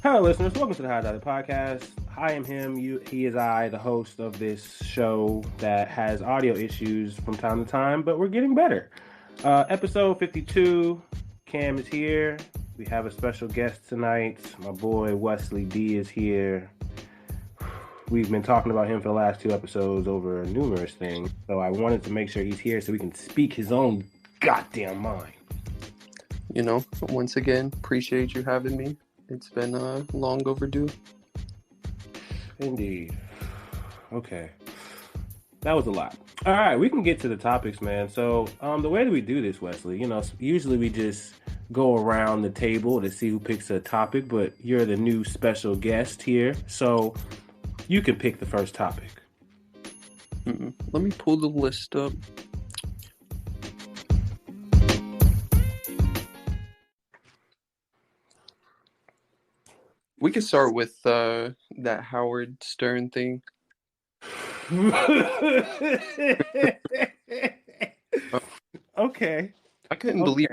Hello, listeners. Welcome to the High Dollar Podcast. I am him. He is I, the host of this show that has audio issues from time to time, but we're getting better. Episode 52. Cam is here. We have a special guest tonight. My boy Wesley D is here. We've been talking about him for the last 2 episodes over numerous things, so I wanted to make sure he's here so we can speak his own goddamn mind. You know, once again, appreciate you having me. It's been long overdue. Indeed. Okay. That was a lot. All right, we can get to the topics, man. So, the way that we do this, Wesley, usually we just go around the table to see who picks a topic, but you're the new special guest here, so you can pick the first topic. Let me pull the list up. We could start with that Howard Stern thing. Okay. I couldn't believe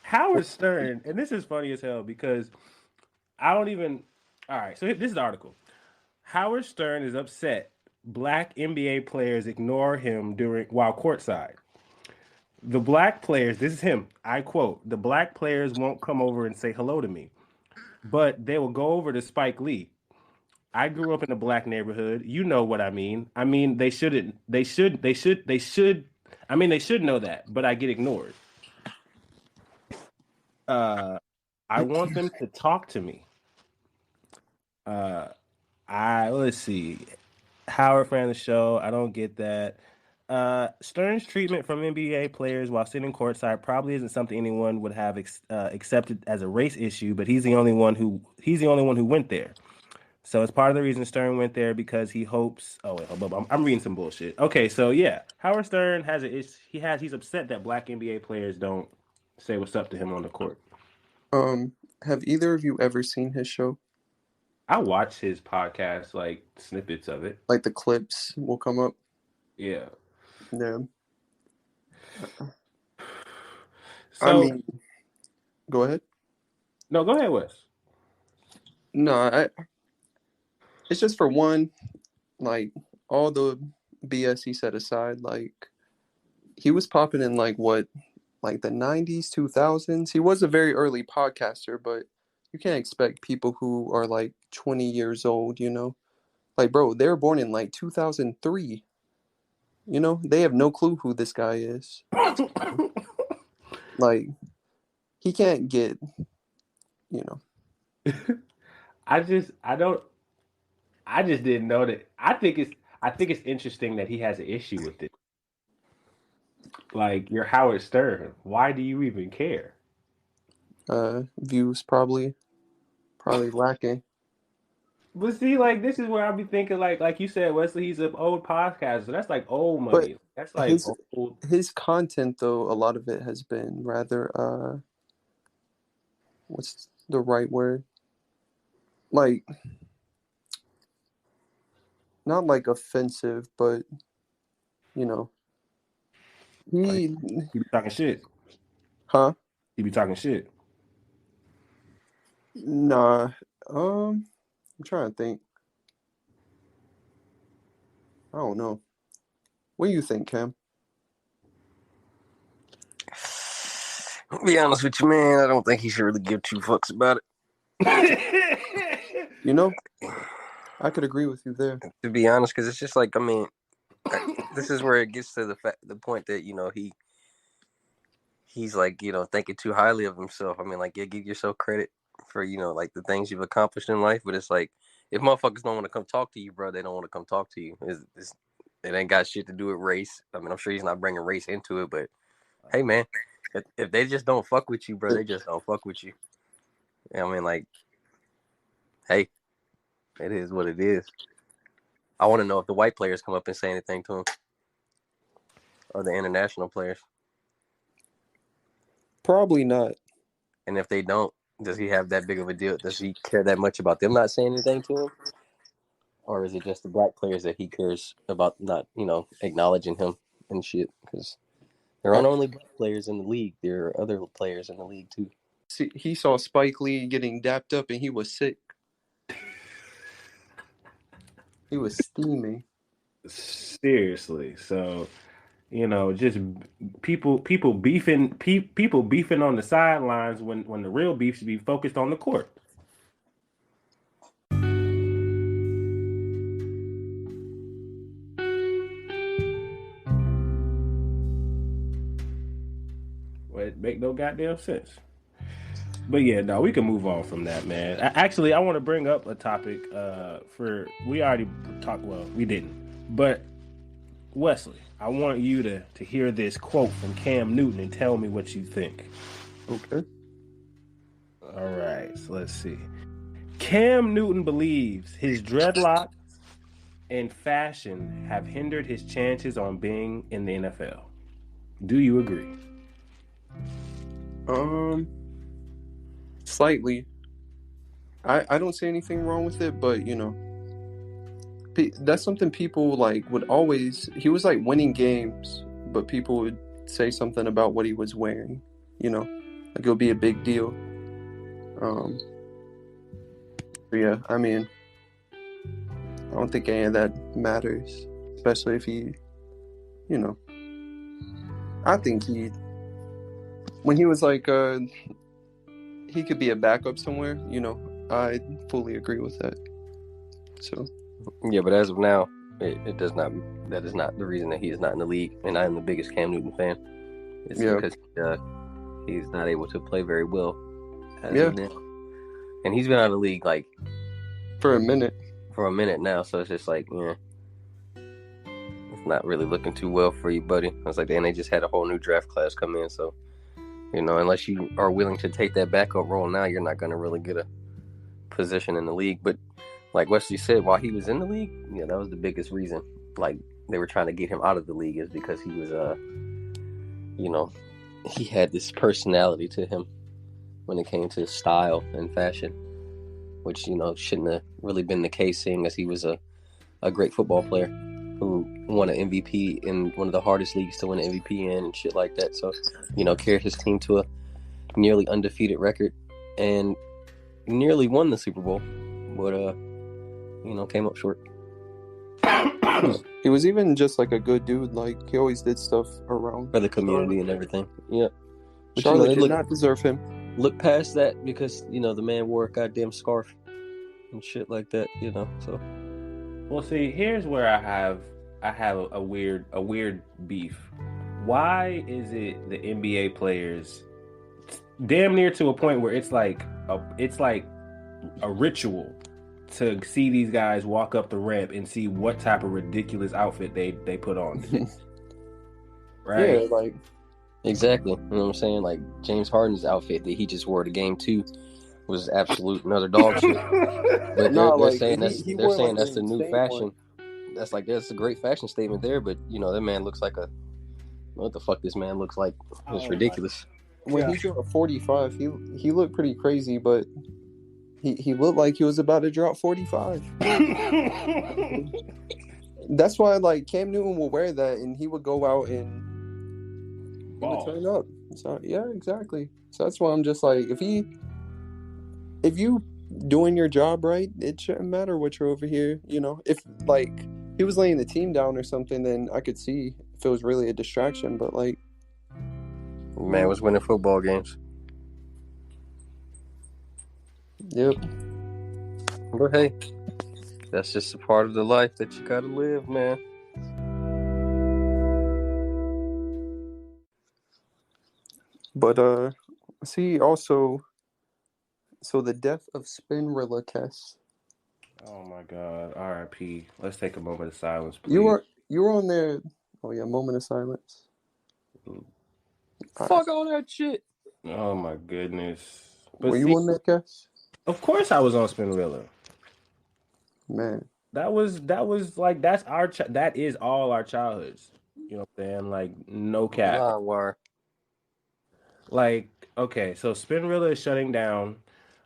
Howard Stern, and this is funny as hell because I don't even... All right, so this is the article. Howard Stern is upset black NBA players ignore him while courtside. The black players, this is him, I quote, "The black players won't come over and say hello to me, but they will go over to Spike Lee. I grew up in a black neighborhood. You know what I mean. I mean, they should know that, but I get ignored. I want them to talk to me. Let's see. Howard fan of the show. I don't get that. Stern's treatment from NBA players while sitting courtside probably isn't something anyone would have accepted as a race issue, but he's the only one who went there. So it's part of the reason Stern went there because he hopes. Oh wait, hold up. I'm reading some bullshit. Okay, so yeah, Howard Stern has he's upset that black NBA players don't say what's up to him on the court. Have either of you ever seen his show? I watch his podcast, like snippets of it. Like the clips will come up. Yeah. Yeah. So, I mean, go ahead. No, go ahead, Wes. No, it's just for one, like all the BS he set aside, like he was popping in like the 90s, 2000s. He was a very early podcaster, but you can't expect people who are like 20 years old, Like, bro, they were born in like 2003. They have no clue who this guy is. Like, he can't get, I just didn't know that. I think it's interesting that he has an issue with it. Like, you're Howard Stern. Why do you even care? Views probably lacking. But see, like, this is where I'll be thinking, like you said, Wesley, he's an old podcaster. So that's like old money. But that's like old. His content, though, a lot of it has been rather, what's the right word? Like, not like offensive, but, He be talking shit. Huh? He be talking shit. Nah. I'm trying to think. I don't know. What do you think, Cam? I'll be honest with you, man. I don't think he should really give 2 fucks about it. I could agree with you there. To be honest, because it's just like, I mean, this is where it gets to the point that, he's like, thinking too highly of himself. I mean, like, you give yourself credit for, like the things you've accomplished in life, but it's like, if motherfuckers don't want to come talk to you, bro, they don't want to come talk to you. It ain't got shit to do with race. I mean, I'm sure he's not bringing race into it, but hey, man, if they just don't fuck with you, bro, they just don't fuck with you. I mean, like, hey, it is what it is. I want to know if the white players come up and say anything to him, or the international players. Probably not. And if they don't, does he have that big of a deal? Does he care that much about them not saying anything to him? Or is it just the black players that he cares about not, acknowledging him and shit? Because there aren't only black players in the league. There are other players in the league, too. he saw Spike Lee getting dapped up and he was sick. He was steaming. Seriously. So, just people beefing people beefing on the sidelines when the real beef should be focused on the court. Well, it make no goddamn sense. But yeah, no, we can move on from that, man. Actually, I want to bring up a topic. We already talked. Well, we didn't. But Wesley, I want you to hear this quote from Cam Newton and tell me what you think. Okay. All right, so let's see. Cam Newton believes his dreadlocks and fashion have hindered his chances on being in the NFL. Do you agree? Slightly. I don't see anything wrong with it, but that's something people would always. He was winning games, but people would say something about what he was wearing. It would be a big deal. Yeah, I mean, I don't think any of that matters, especially if he, I think when he was he could be a backup somewhere, I fully agree with that. So. Yeah, but as of now, it does not. That is not the reason that he is not in the league, and I am the biggest Cam Newton fan. It's because he's not able to play very well. As of now. And he's been out of the league for a minute. For a minute now, so it's just it's not really looking too well for you, buddy. It's and they just had a whole new draft class come in, so unless you are willing to take that backup role now, you're not going to really get a position in the league. But like Wesley said, while he was in the league, that was the biggest reason. They were trying to get him out of the league is because he was, he had this personality to him when it came to style and fashion, which, shouldn't have really been the case, seeing as he was a great football player who won an MVP in one of the hardest leagues to win an MVP in and shit like that. So, carried his team to a nearly undefeated record and nearly won the Super Bowl, but came up short. He was even just a good dude. He always did stuff around for the community and everything. Yeah, but Charlotte did not deserve him. Look past that because the man wore a goddamn scarf and shit like that. So. Well, see, here's where I have a weird beef. Why is it the NBA players damn near to a point where it's like a ritual to see these guys walk up the ramp and see what type of ridiculous outfit they put on? Right? Yeah, exactly. You know what I'm saying? James Harden's outfit that he just wore to game 2 was absolute another dog shit. But they're saying that's the new fashion. One. That's a great fashion statement there, but that man looks like what the fuck this man looks like. It's ridiculous. When he drew a 45, he looked pretty crazy, but he looked like he was about to drop 45. That's why Cam Newton will wear that and he would go out and he would turn up. So yeah, exactly. So that's why I'm just if you doing your job right, it shouldn't matter what you're over here. If he was laying the team down or something, then I could see if it was really a distraction. But man was winning football games. Yep. But hey, that's just a part of the life that you gotta live, man. But see also. So the death of Spinrilla, Kess. Oh my God! R.I.P. Let's take a moment of silence, please. You were on there. Oh yeah, moment of silence. Fuck all that shit. Oh my goodness! Were you on that, Kess? Of course, I was on Spinrilla. Man, that was that is all our childhoods. You know what I'm saying? No cap. Wire. Okay, so Spinrilla is shutting down.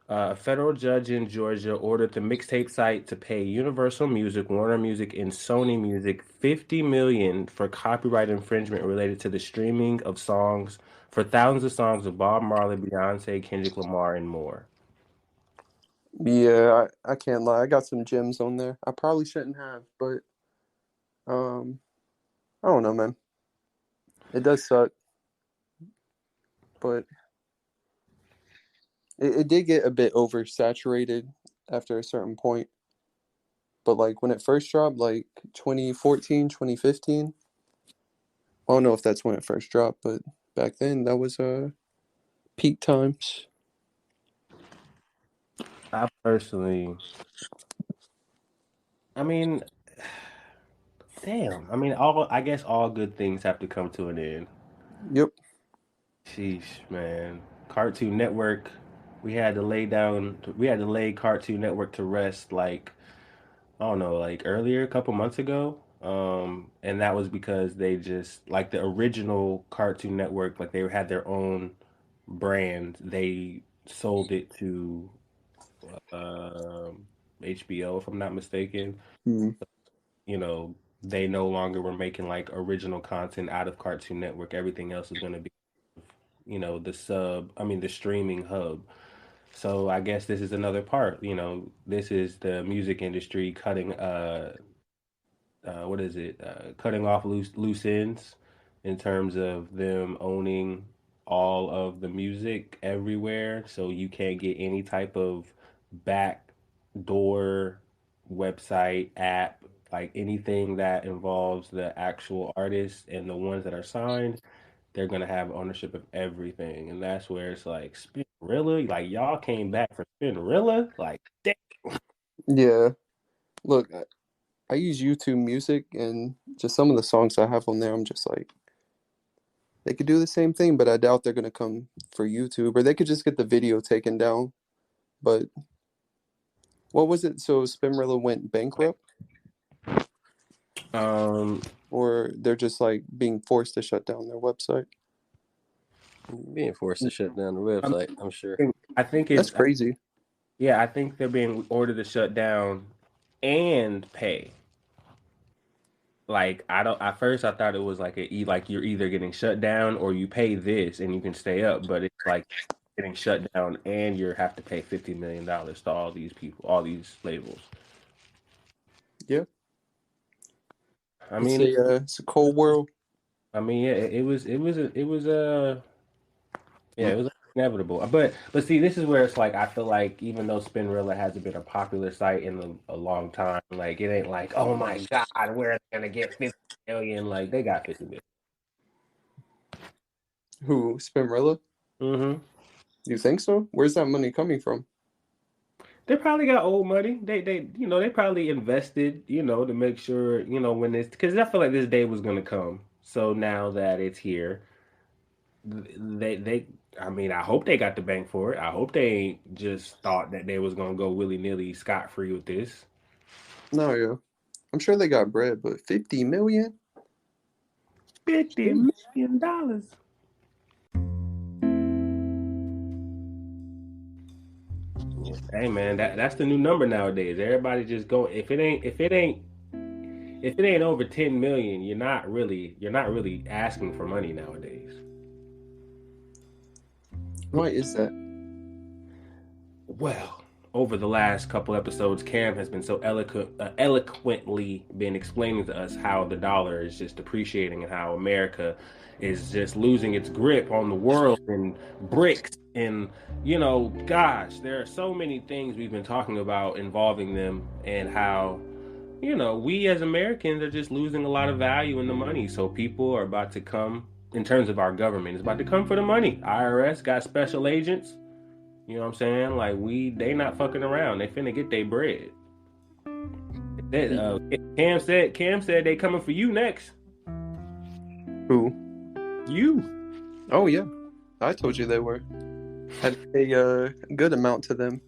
A federal judge in Georgia ordered the mixtape site to pay Universal Music, Warner Music, and Sony Music 50 million for copyright infringement related to the streaming of songs for thousands of songs of Bob Marley, Beyonce, Kendrick Lamar, and more. Yeah, I can't lie. I got some gems on there. I probably shouldn't have, but I don't know, man. It does suck, but it did get a bit oversaturated after a certain point. But like when it first dropped, like 2014, 2015, I don't know if that's when it first dropped, but back then that was peak times. I personally, I mean, damn. I mean, I guess all good things have to come to an end. Yep. Sheesh, man. Cartoon Network, we had to lay Cartoon Network to rest like I don't know, like earlier, a couple months ago. And that was because they just like the original Cartoon Network, like they had their own brand. They sold it to um HBO, if I'm not mistaken. Hmm. You know, they no longer were making like original content out of Cartoon Network. Everything else is going to be, the streaming hub. So I guess this is another part. This is the music industry cutting what is it? Cutting off loose ends in terms of them owning all of the music everywhere, so you can't get any type of back door website app, like anything that involves the actual artist and the ones that are signed. They're gonna have ownership of everything, and that's where it's like Spinrilla, like y'all came back for Spinrilla, like damn. Yeah. Look, I use YouTube Music, and just some of the songs I have on there, I'm just like, they could do the same thing, but I doubt they're gonna come for YouTube, or they could just get the video taken down. But what was it? So Spinrilla went bankrupt, Um, or they're just like being forced to shut down their website? Being forced to shut down the website, I'm sure. I think That's it's crazy. Yeah, I think they're being ordered to shut down and pay. Like I don't. At first, I thought it was like like you're either getting shut down or you pay this and you can stay up. But it's like getting shut down and you have to pay $50 million to all these people, all these labels. Yeah, I it's mean, a cold world. yeah, yeah, it was inevitable. But see, this is where it's like I feel like even though Spinrilla hasn't been a popular site in a long time, like it ain't like, oh my God, where are they gonna get 50 million? Like they got 50 million. Who, Spinrilla? Mm-hmm. You think so? Where's that money coming from? They probably got old money. They probably invested, to make sure, when this, because I feel like this day was gonna come. So now that it's here, they I mean, I hope they got the bank for it. I hope they ain't just thought that they was gonna go willy-nilly scot-free with this. No, yeah, I'm sure they got bread, but 50 million? $50 million. Hey man, that's the new number nowadays. Everybody just go if it ain't over 10 million, you're not really asking for money nowadays. Why is that? Well, over the last couple episodes, Cam has been so eloquently been explaining to us how the dollar is just depreciating and how America is just losing its grip on the world and BRICS and gosh, there are so many things we've been talking about involving them and how we as Americans are just losing a lot of value in the money. So people are about to come in terms of our government, it's about to come for the money. IRS got special agents. You know what I'm saying? Like they not fucking around. They finna get their bread. Cam said they coming for you next. Who? You. Oh yeah, I told you they were. Had to pay a good amount to them.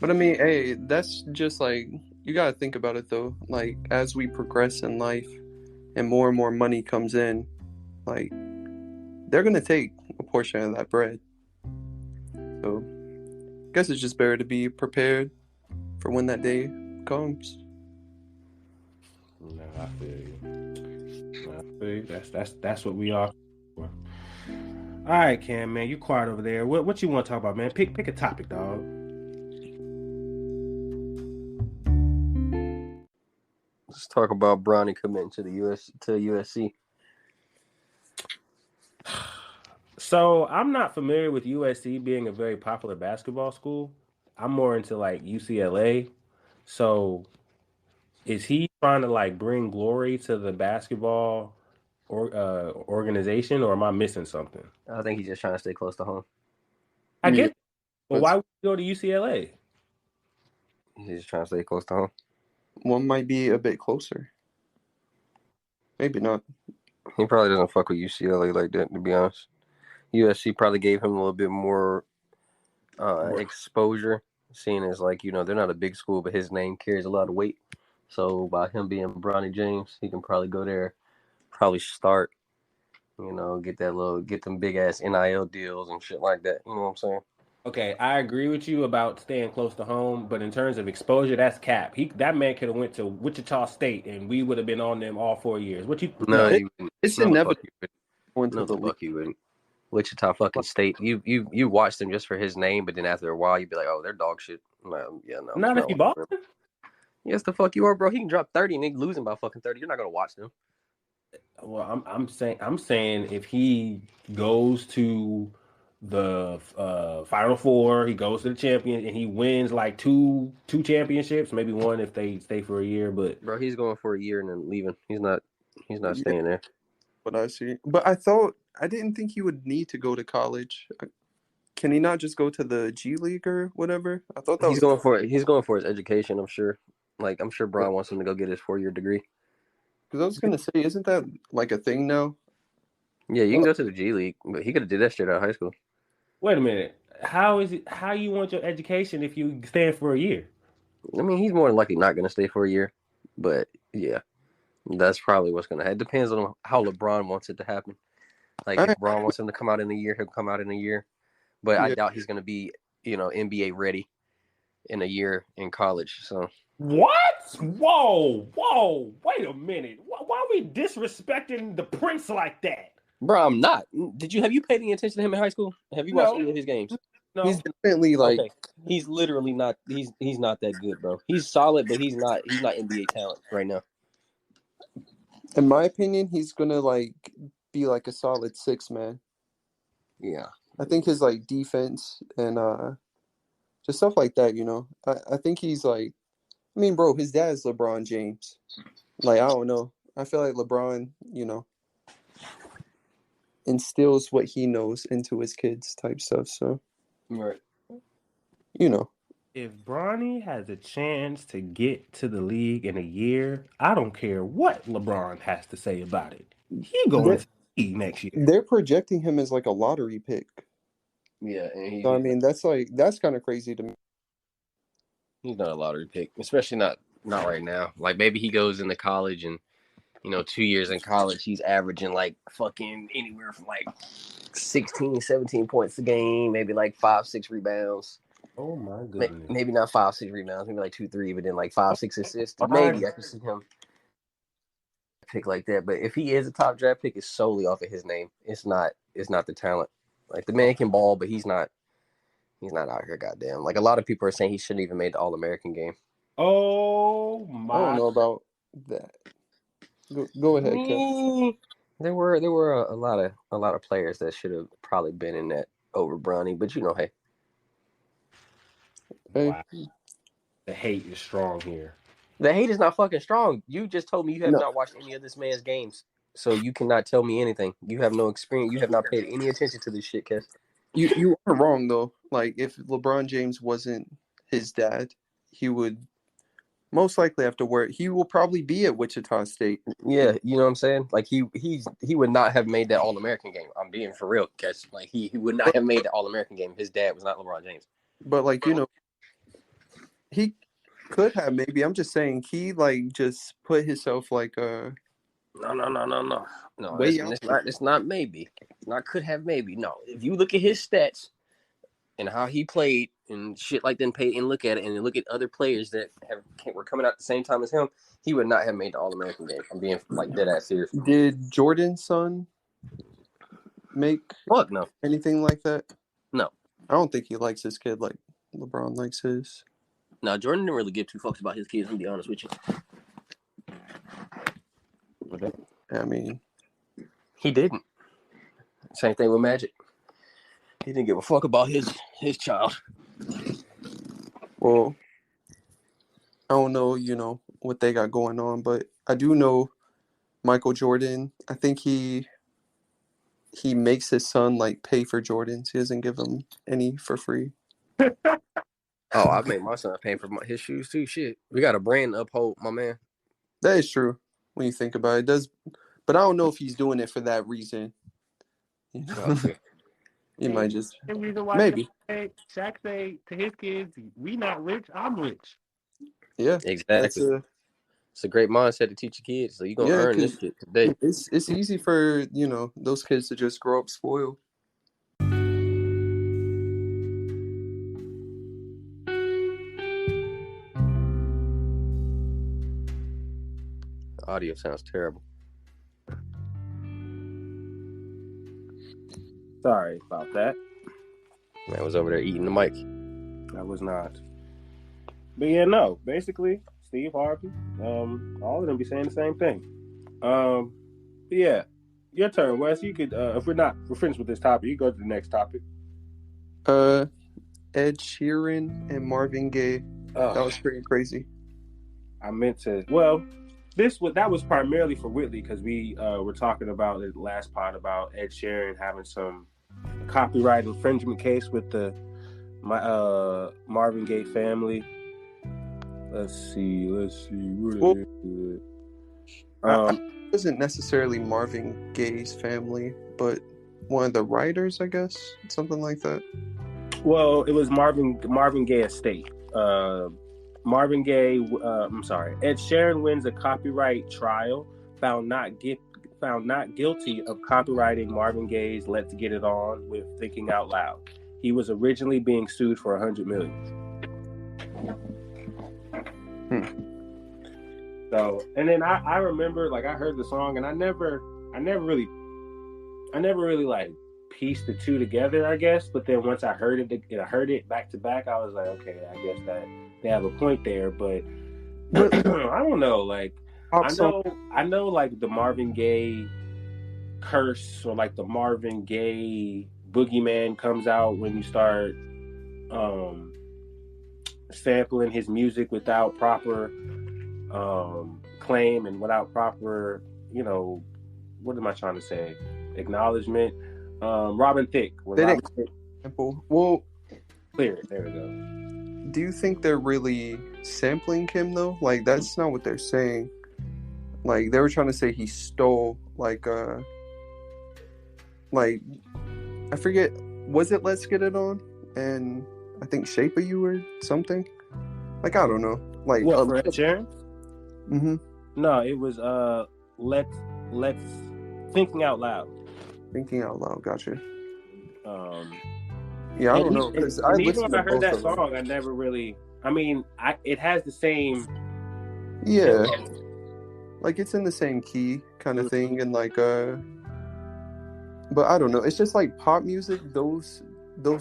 But I mean, hey, that's just like, you gotta think about it though. Like, as we progress in life and more money comes in, like, they're gonna take a portion of that bread. So Guess it's just better to be prepared for when that day comes. No, I feel you. I feel you. That's what we are for. All right, Cam, man, you quiet over there. What you want to talk about, man? Pick a topic, dog. Let's talk about Bronny committing to USC. So I'm not familiar with USC being a very popular basketball school. I'm more into like UCLA. So is he trying to like bring glory to the basketball organization, or am I missing something? I think he's just trying to stay close to home. I Yeah, get, but why would you go to UCLA? He's just trying to stay close to home. one might be a bit closer. Maybe not. He probably doesn't fuck with UCLA like that, to be honest. USC probably gave him a little bit more exposure, seeing as like, they're not a big school, but his name carries a lot of weight. So by him being Bronny James, he can probably go there, probably start, get them big ass NIL deals and shit like that. You know what I'm saying? Okay, I agree with you about staying close to home, but in terms of exposure, that's cap. That man could have went to Wichita State, and we would have been on them all 4 years. What you? No, No, you wouldn't. It's No, the fuck inevitable you wouldn't. going to No, the the league. fuck you wouldn't. Wichita fucking State. You watched them just for his name, but then after a while, you'd be like, oh, they're dog shit. No, yeah, no, I'm not just if not you watching bought them. them. Yes, the fuck you are, bro. He can drop 30 and they losing by fucking 30. You're not gonna watch them. Well, I'm saying if he goes to the Final Four, he goes to the champion, and he wins like two championships, maybe one if they stay for a year. But Bro, he's going for a year and then leaving. He's not Yeah, staying there. what I see. But I didn't think he would need to go to college. Can he not just go to the G League or whatever? I thought that He's was going for his education, I'm sure. Like, I'm sure Brian wants him to go get his 4-year degree. because I was gonna say, isn't that like a thing now? Yeah, you can go to the G League, but he could have did that straight out of high school. wait a minute, how is it? How you want your education if you stand for a year? I mean, he's more than likely not going to stay for a year, but yeah, that's probably what's going to happen. It depends on how LeBron wants it to happen. Like, if LeBron wants him to come out in a year, he'll come out in a year. But I doubt he's going to be, NBA ready in a year in college. So What? Whoa! Wait a minute. Why are we disrespecting the prince like that? Bro, I'm not. Have you paid any attention to him in high school? Have you watched any of his games? No. He's definitely like Okay. He's literally not. He's not that good, bro. He's solid, but he's not NBA talent right now. in my opinion, he's gonna like be like a solid 6 man. Yeah. I think his like defense and just stuff like that, I think he's like, I mean, bro, his dad's LeBron James. Like, I don't know. I feel like LeBron, instills what he knows into his kids type stuff. So, Right. If Bronny has a chance to get to the league in a year, I don't care what LeBron has to say about it. He going to the league next year. They're projecting him as like a lottery pick. Yeah, and So I mean, that's kind of crazy to me. he's not a lottery pick, especially not right now. Like, maybe he goes into college and 2 years in college, he's averaging like fucking anywhere from like 16, 17 points a game, maybe like 5-6 rebounds. Oh my goodness. Maybe not 5-6 rebounds, maybe like 2-3, but then like 5-6 assists. Maybe I can see him pick like that. But if he is a top draft pick, it's solely off of his name. It's not the talent. Like, the man can ball, but he's not out here, goddamn. Like, a lot of people are saying he shouldn't even made the All-American game. Oh my. I don't know about that. Go ahead, Kev. There were a lot of players that should have probably been in that over Bronny, but hey. Wow. The hate is strong here. The hate is not fucking strong. You just told me you have not watched any of this man's games, so you cannot tell me anything. You have no experience. You have not paid any attention to this shit, Kev. You are wrong though. Like, if LeBron James wasn't his dad, he would most likely have to work. He will probably be at Wichita State. Yeah, you know what I'm saying? Like, he would not have made that All-American game. I'm being for real, Kev. Like, he would not have made the All-American game. His dad was not LeBron James. But like, he could have maybe. I'm just saying he like just put himself like No. way It's not maybe. Not could have maybe. No. If you look at his stats and how he played and shit like that and look at it and look at other players that were coming out at the same time as him, he would not have made the All-American game. I'm being like dead ass serious. Did Jordan's son make anything like that? No. I don't think he likes his kid like LeBron likes his. No, Jordan didn't really give two fucks about his kids, I'm gonna be honest with you. I mean, he didn't. Same thing with Magic. He didn't give a fuck about his child. Well, I don't know, what they got going on, but I do know Michael Jordan. I think he makes his son like pay for Jordans. He doesn't give him any for free. Oh, I made my son pay for his shoes too. Shit, we got a brand to uphold, my man. That is true when you think about it. But I don't know if he's doing it for that reason. Okay. He might just The reason why maybe. Shaq say to his kids, "We not rich, I'm rich." Yeah, exactly. It's a great mindset to teach your kids. So you're gonna earn this shit today. It's easy for those kids to just grow up spoiled. The audio sounds terrible. Sorry about that. Man was over there eating the mic. I was not. But yeah, no. Basically, Steve Harvey. All of them be saying the same thing. But yeah, your turn, Wes. You could, if we're finished with this topic, you go to the next topic. Ed Sheeran and Marvin Gaye. That was pretty crazy. I meant to. Well, that was primarily for Whitley because we were talking about the last pod about Ed Sheeran having some copyright infringement case with the Marvin Gaye family. Let's see. Well, it wasn't necessarily Marvin Gaye's family, but one of the writers, I guess, something like that. Well, it was Marvin Gaye estate. Marvin Gaye, Ed Sheeran wins a copyright trial, found not guilty of copywriting Marvin Gaye's "Let's Get It On" with "Thinking Out Loud." He was originally being sued for $100 million. So, and then I remember, like, I heard the song, and I never really like pieced the two together, I guess. But then once I heard it back to back, I was like, okay, I guess that they have a point there. But I don't know, like, I know, like the Marvin Gaye curse or like the Marvin Gaye boogeyman comes out when you start sampling his music without proper claim and without proper, what am I trying to say? Acknowledgement. Robin Thicke. Well, clear it. There we go. Do you think they're really sampling him though? Like, that's not what they're saying. Like, they were trying to say he stole I forget, was it "Let's Get It On" and I think "Shape of You" or something? Like, I don't know. Like, what, for Ed Sheeran? Mm-hmm. No, it was let's Thinking Out Loud. Thinking Out Loud, gotcha. Yeah, I don't know, because even when I heard that song, I never really. I mean, it has the same. Yeah, like it's in the same key kind of thing, and like but I don't know. It's just like pop music. Those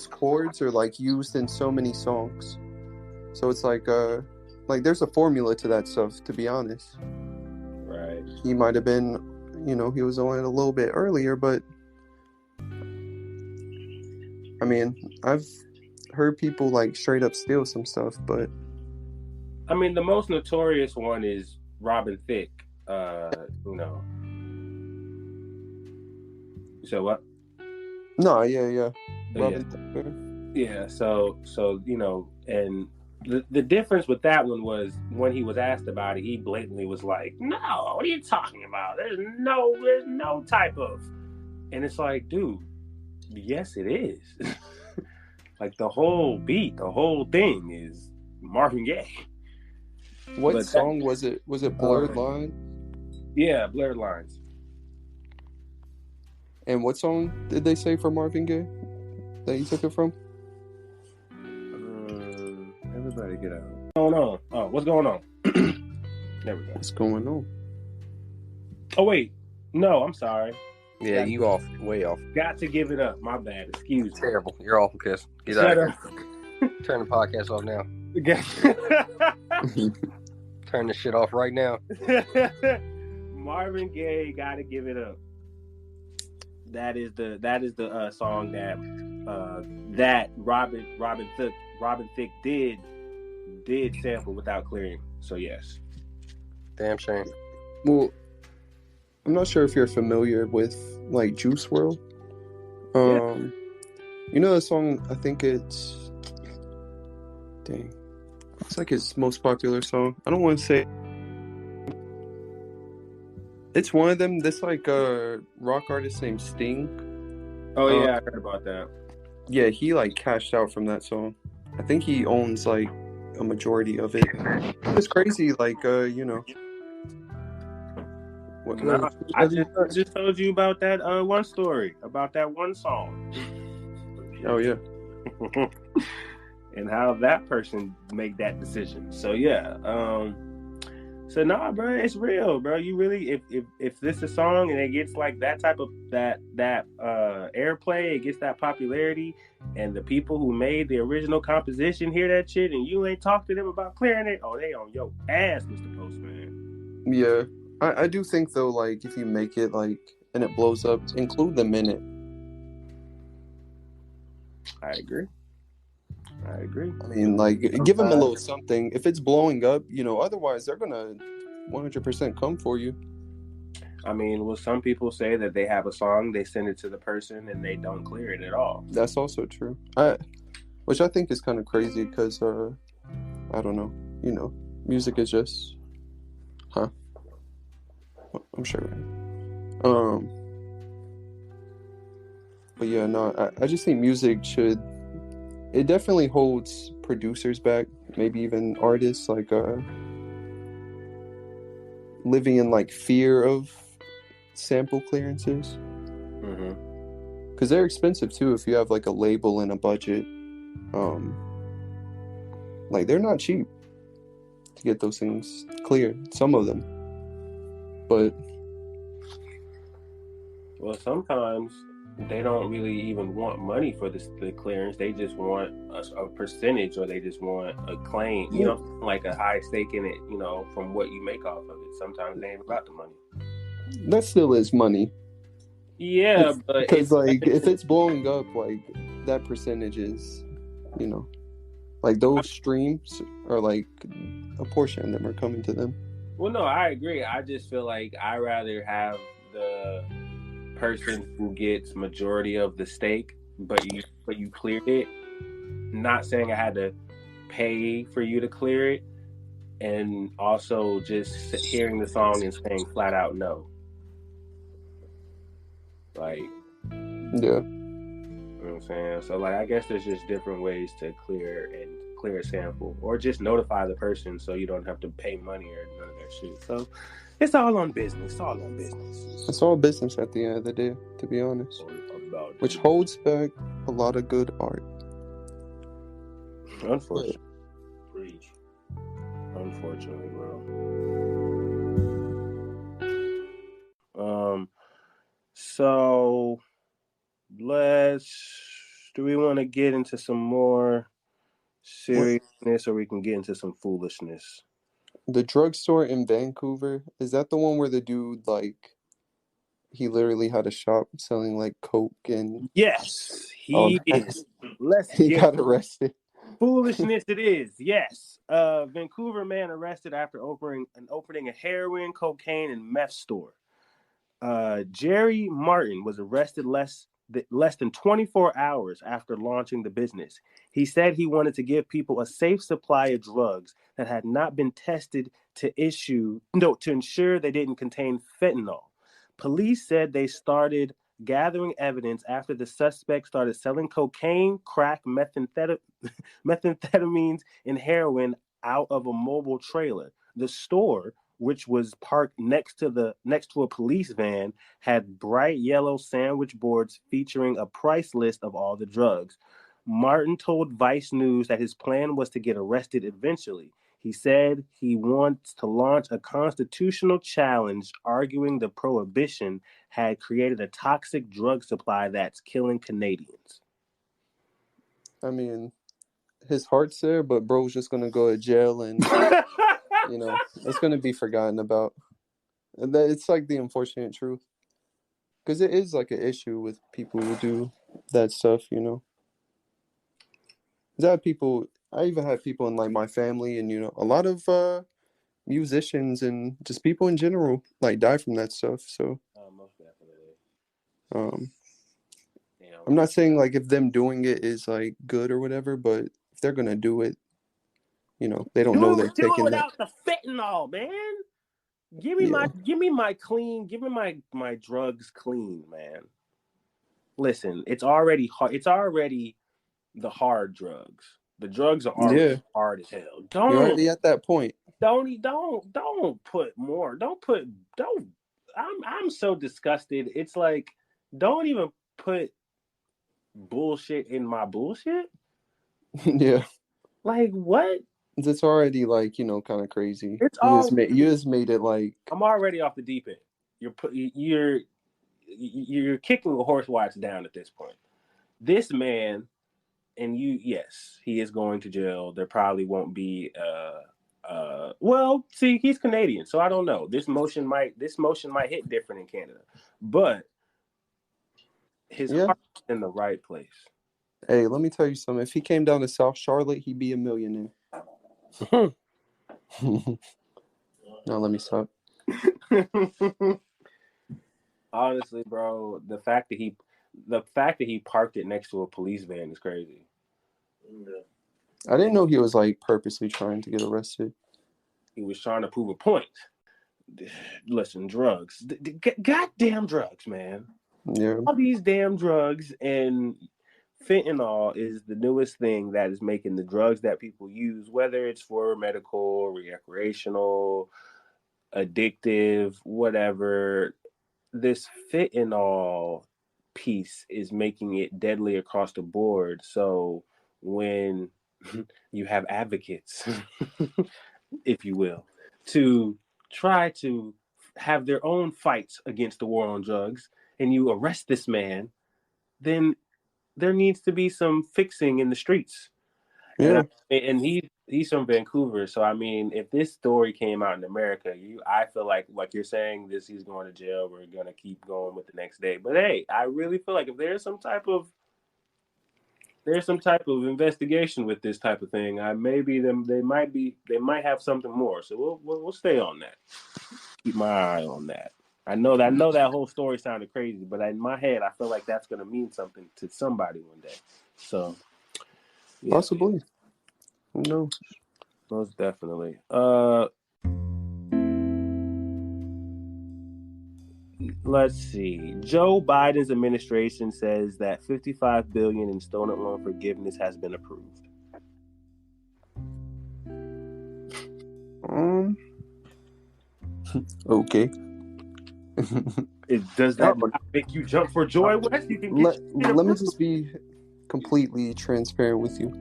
chords are like used in so many songs, so it's like there's a formula to that stuff. To be honest, right? He might have been, he was on it a little bit earlier, but. I mean, I've heard people like straight up steal some stuff, but I mean, the most notorious one is Robin Thicke. You said what? No, yeah. Robin Thicke. Yeah. So and the difference with that one was when he was asked about it, he blatantly was like, "No, what are you talking about? There's no type of," and it's like, dude. Yes, it is. Like the whole beat, the whole thing is Marvin Gaye. What song was it? Was it Blurred Lines? Yeah, Blurred Lines. And what song did they say for Marvin Gaye that you took it from? Try to get out. What's going on? Oh, what's going on? There we go. What's going on? Oh wait, no, I'm sorry. Yeah, you off. Way off. Got to give it up. My bad. Excuse me. Terrible. You're awful, Kiss. Get Shut out of up. here. Turn the podcast off now. Turn this shit off right now. Marvin Gaye, gotta give it up. That is the song that Robin Thicke did sample without clearing. So yes. Damn shame. Well, I'm not sure if you're familiar with like Juice WRLD. You know the song? I think it's like his most popular song. I don't want to say it's one of them. This like a rock artist named Sting. Oh yeah, I heard about that. Yeah, he like cashed out from that song. I think he owns like a majority of it. It's crazy, like you know. What, No, I just told you about that one story about that one song. Oh yeah. And how that person make that decision. So yeah. So nah, bro, it's real, bro. You really, if this is a song and it gets like that type of that airplay, it gets that popularity, and the people who made the original composition hear that shit, and you ain't talk to them about clearing it, oh, they on your ass, Mr. Postman. Yeah, I do think though, like if you make it like and it blows up, include them in it. I agree. I mean, like, give them a little something. If it's blowing up, you know, otherwise they're gonna 100% come for you. I mean, well, some people say that they have a song, they send it to the person, and they don't clear it at all. That's also true. Which I think is kind of crazy because, I don't know, you know, music is just, I'm sure. But yeah, no, I just think music should. It definitely holds producers back, maybe even artists, like living in like fear of sample clearances. Because they're expensive too if you have like a label and a budget. Like they're not cheap to get those things cleared, some of them. But well, sometimes they don't really even want money for the clearance. They just want a percentage, or they just want a claim, you know, like a high stake in it, you know, from what you make off of it. Sometimes they ain't about the money. That still is money. Yeah, but because like if it's blowing up, like that percentage is, you know, like those streams are like a portion of them are coming to them. Well, no, I agree. I just feel like I rather have the person who gets majority of the stake, but you cleared it. Not saying I had to pay for you to clear it, and also just hearing the song and saying flat out no. Like, yeah, you know what I'm saying? So like, I guess there's just different ways to clear a sample, or just notify the person so you don't have to pay money or none of that shit. So it's all on business. It's all business at the end of the day, to be honest. Which holds back a lot of good art. Unfortunately. Unfortunately, bro. So do we want to get into some more seriousness, or we can get into some foolishness? The drugstore in Vancouver, is that the one where the dude, like, he literally had a shop selling, like, coke and... Yes, he is. He got arrested. Foolishness it is, yes. Vancouver man arrested after opening a heroin, cocaine, and meth store. Jerry Martin was arrested less than 24 hours after launching the business. He said he wanted to give people a safe supply of drugs that had not been tested to ensure they didn't contain fentanyl. Police said they started gathering evidence after the suspect started selling cocaine, crack, methamphetamines, and heroin out of a mobile trailer. The store, which was parked next to a police van, had bright yellow sandwich boards featuring a price list of all the drugs. Martin told Vice News that his plan was to get arrested eventually. He said he wants to launch a constitutional challenge arguing the prohibition had created a toxic drug supply that's killing Canadians. I mean, his heart's there, but bro's just going to go to jail and, it's going to be forgotten about. And it's like the unfortunate truth. Because it is like an issue with people who do that stuff, I even have people in like my family and, a lot of musicians and just people in general like die from that stuff. So Most definitely. I'm not saying like if them doing it is like good or whatever, but if they're gonna do it, they don't know they're taking that. Without the fentanyl, man. Give me my drugs clean, man. Listen, it's already hard. It's already the hard drugs. The drugs are already hard as hell. You're already at that point. Don't put more. I'm so disgusted. It's like, don't even put bullshit in my bullshit. Yeah. Like what? It's already like, kind of crazy. You just made it like I'm already off the deep end. You're kicking a horse while it's down at this point. This man, and yes, he is going to jail. There probably won't be well, see, he's Canadian, so I don't know. This motion might hit different in Canada. But his heart is in the right place. Hey, let me tell you something. If he came down to South Charlotte, he'd be a millionaire. Now let me stop. Honestly, bro, the fact that he parked it next to a police van is crazy. I didn't know he was like purposely trying to get arrested. He was trying to prove a point. Listen, drugs, goddamn drugs, man. Yeah, all these damn drugs, and fentanyl is the newest thing that is making the drugs that people use, whether it's for medical, recreational, addictive, whatever. This fentanyl piece is making it deadly across the board. So when you have advocates, if you will, to try to have their own fights against the war on drugs, and you arrest this man, then there needs to be some fixing in the streets. Yeah. And he's from Vancouver, so I mean, if this story came out in America, I feel like you're saying this, he's going to jail. We're gonna keep going with the next day. But hey, I really feel like if there's some type of investigation with this type of thing, they might have something more. So we'll stay on that. Keep my eye on that. I know that whole story sounded crazy, but in my head, I feel like that's going to mean something to somebody one day. So, yeah. Possibly. Who knows? Most definitely. Let's see. Joe Biden's administration says that $55 billion in student loan forgiveness has been approved. Okay. Does that make you jump for joy, Wes? You can let me just be completely transparent with you.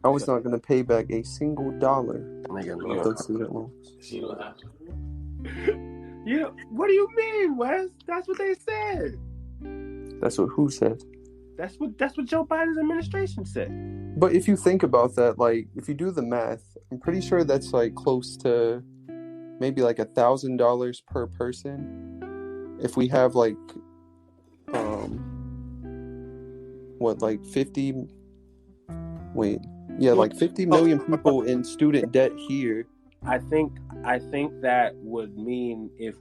I was not going to pay back a single dollar of those student loans. Yeah, what do you mean, Wes? That's what they said. That's what who said? That's what Joe Biden's administration said. But if you think about that, like if you do the math, I'm pretty sure that's like close to maybe like $1,000 per person. If we have like like 50 million people in student debt here. I think that would mean if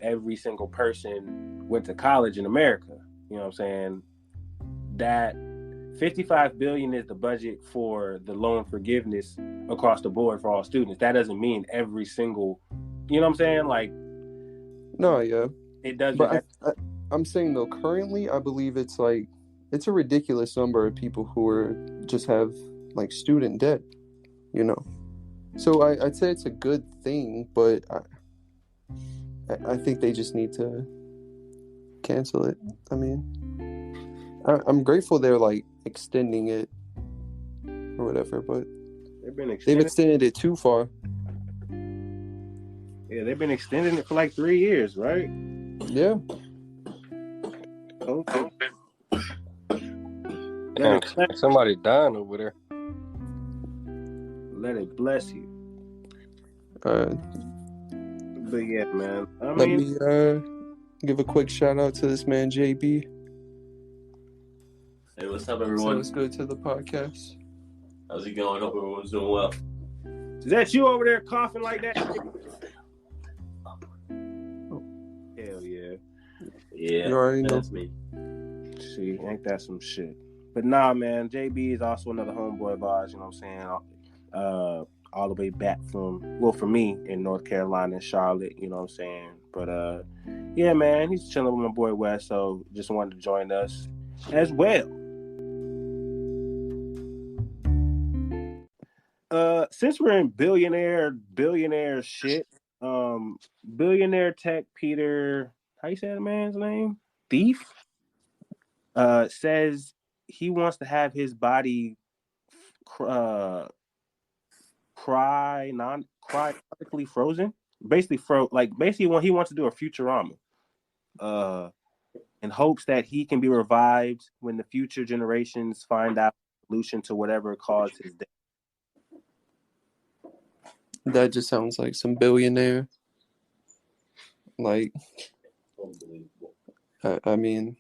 every single person went to college in America, you know what I'm saying, that $55 billion is the budget for the loan forgiveness across the board for all students. That doesn't mean every single, you know what I'm saying? Like, no, yeah, it does. But I'm saying though, currently, I believe it's a ridiculous number of people who just have like student debt, So I'd say it's a good thing, but I think they just need to cancel it. I mean, I'm grateful they're like extending it or whatever, but they've extended it too far. Yeah, they've been extending it for like 3 years, right? Yeah. Okay. Damn, somebody dying over there. Let it bless you. But yeah, man. Let me give a quick shout out to this man JB. Hey, what's up, everyone? So it's good to the podcast. How's it going? Hope everyone's doing well. Is that you over there coughing like that? Hell yeah. Yeah, you already know. That's me. See, ain't that some shit? But nah, man. JB is also another homeboy of ours. You know what I'm saying? All the way back for me in North Carolina and Charlotte. You know what I'm saying? But yeah, man, he's chilling with my boy Wes. So just wanted to join us as well. Since we're in billionaire shit, billionaire tech Peter, how you say that man's name? Thief, says he wants to have his body cryogenically frozen. Basically when he wants to do a Futurama, in hopes that he can be revived when the future generations find out the solution to whatever caused his death. That just sounds like some billionaire. Like, I mean,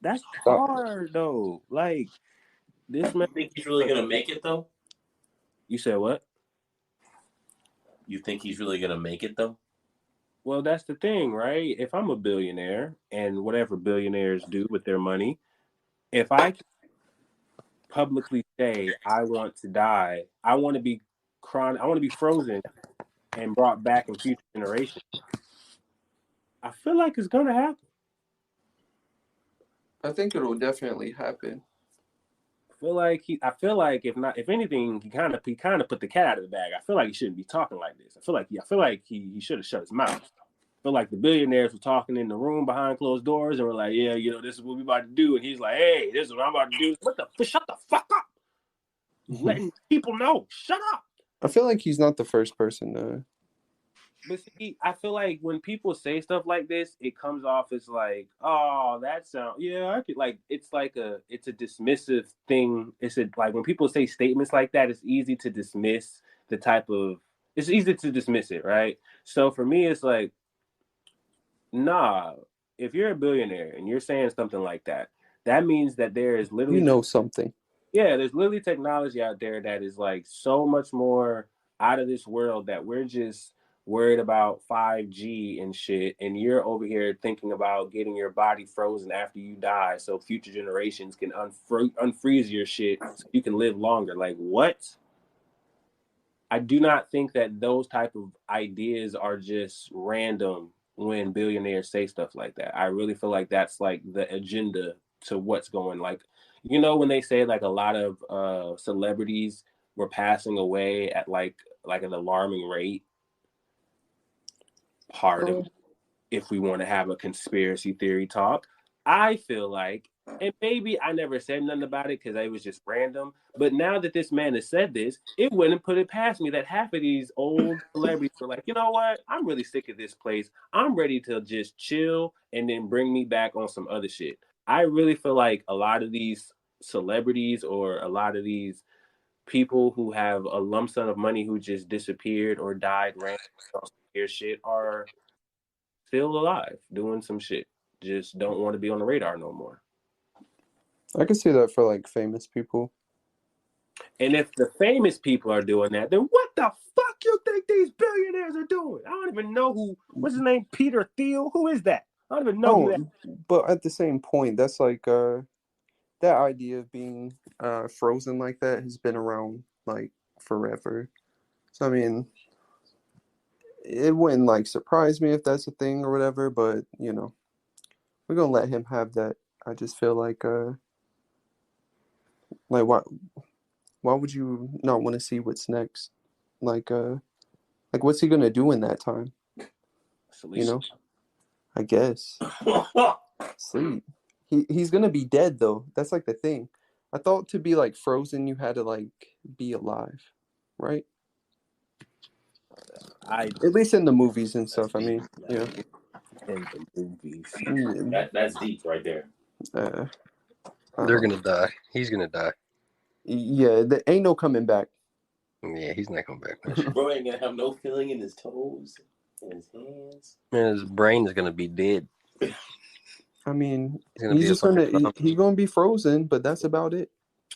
that's hard though. Like, this man. You think he's really gonna make it though? You said what? You think he's really gonna make it though? Well, that's the thing, right? If I'm a billionaire and whatever billionaires do with their money, if I can publicly say I want to die, I want to be frozen and brought back in future generations, I feel like it's gonna happen. I think it'll definitely happen. I feel like if anything, he kind of put the cat out of the bag. I feel like he shouldn't be talking like this. I feel like he should have shut his mouth. I feel like the billionaires were talking in the room behind closed doors and were like, yeah, this is what we about to do. And he's like, hey, this is what I'm about to do. Shut the fuck up. Letting people know. Shut up. I feel like he's not the first person to. But see, I feel like when people say stuff like this, it comes off as like, oh, that sound, yeah, I could, like, it's a dismissive thing. Like when people say statements like that, it's easy to dismiss it's easy to dismiss it, right? So for me, it's like, nah, if you're a billionaire and you're saying something like that, that means that there is literally something. Yeah, there's literally technology out there that is like so much more out of this world that we're just worried about 5G and shit, and you're over here thinking about getting your body frozen after you die so future generations can unfreeze your shit so you can live longer. Like, what? I do not think that those type of ideas are just random when billionaires say stuff like that. I really feel like that's like the agenda to what's going. Like, when they say like a lot of celebrities were passing away at like an alarming rate, part of it, if we want to have a conspiracy theory talk, I feel like, and maybe I never said nothing about it because it was just random, but now that this man has said this, it wouldn't put it past me that half of these old celebrities were like, you know what, I'm really sick of this place, I'm ready to just chill and then bring me back on some other shit. I really feel like a lot of these celebrities or a lot of these people who have a lump sum of money who just disappeared or died randomly on some weird shit are still alive doing some shit, just don't want to be on the radar no more. I can see that for like famous people. And if the famous people are doing that, then what the fuck you think these billionaires are doing? I don't even know what's his name, Peter Thiel? Who is that? I don't even know who that is. But at the same point, that's like that idea of being frozen like that has been around like forever. So I mean, it wouldn't like surprise me if that's a thing or whatever, but we're gonna let him have that. I just feel like why would you not want to see what's next? Like what's he gonna do in that time? I guess. Sleep. He's gonna be dead though. That's like the thing. I thought to be like frozen, you had to like be alive, right? At least in the movies and stuff. I mean, yeah. In the movies. That's deep right there. They're gonna die. He's gonna die. Yeah, there ain't no coming back. Yeah, he's not coming back. Bro ain't gonna have no feeling in his toes, in his hands. Man, his brain is gonna be dead. I mean, He's he's gonna be frozen, but that's about it.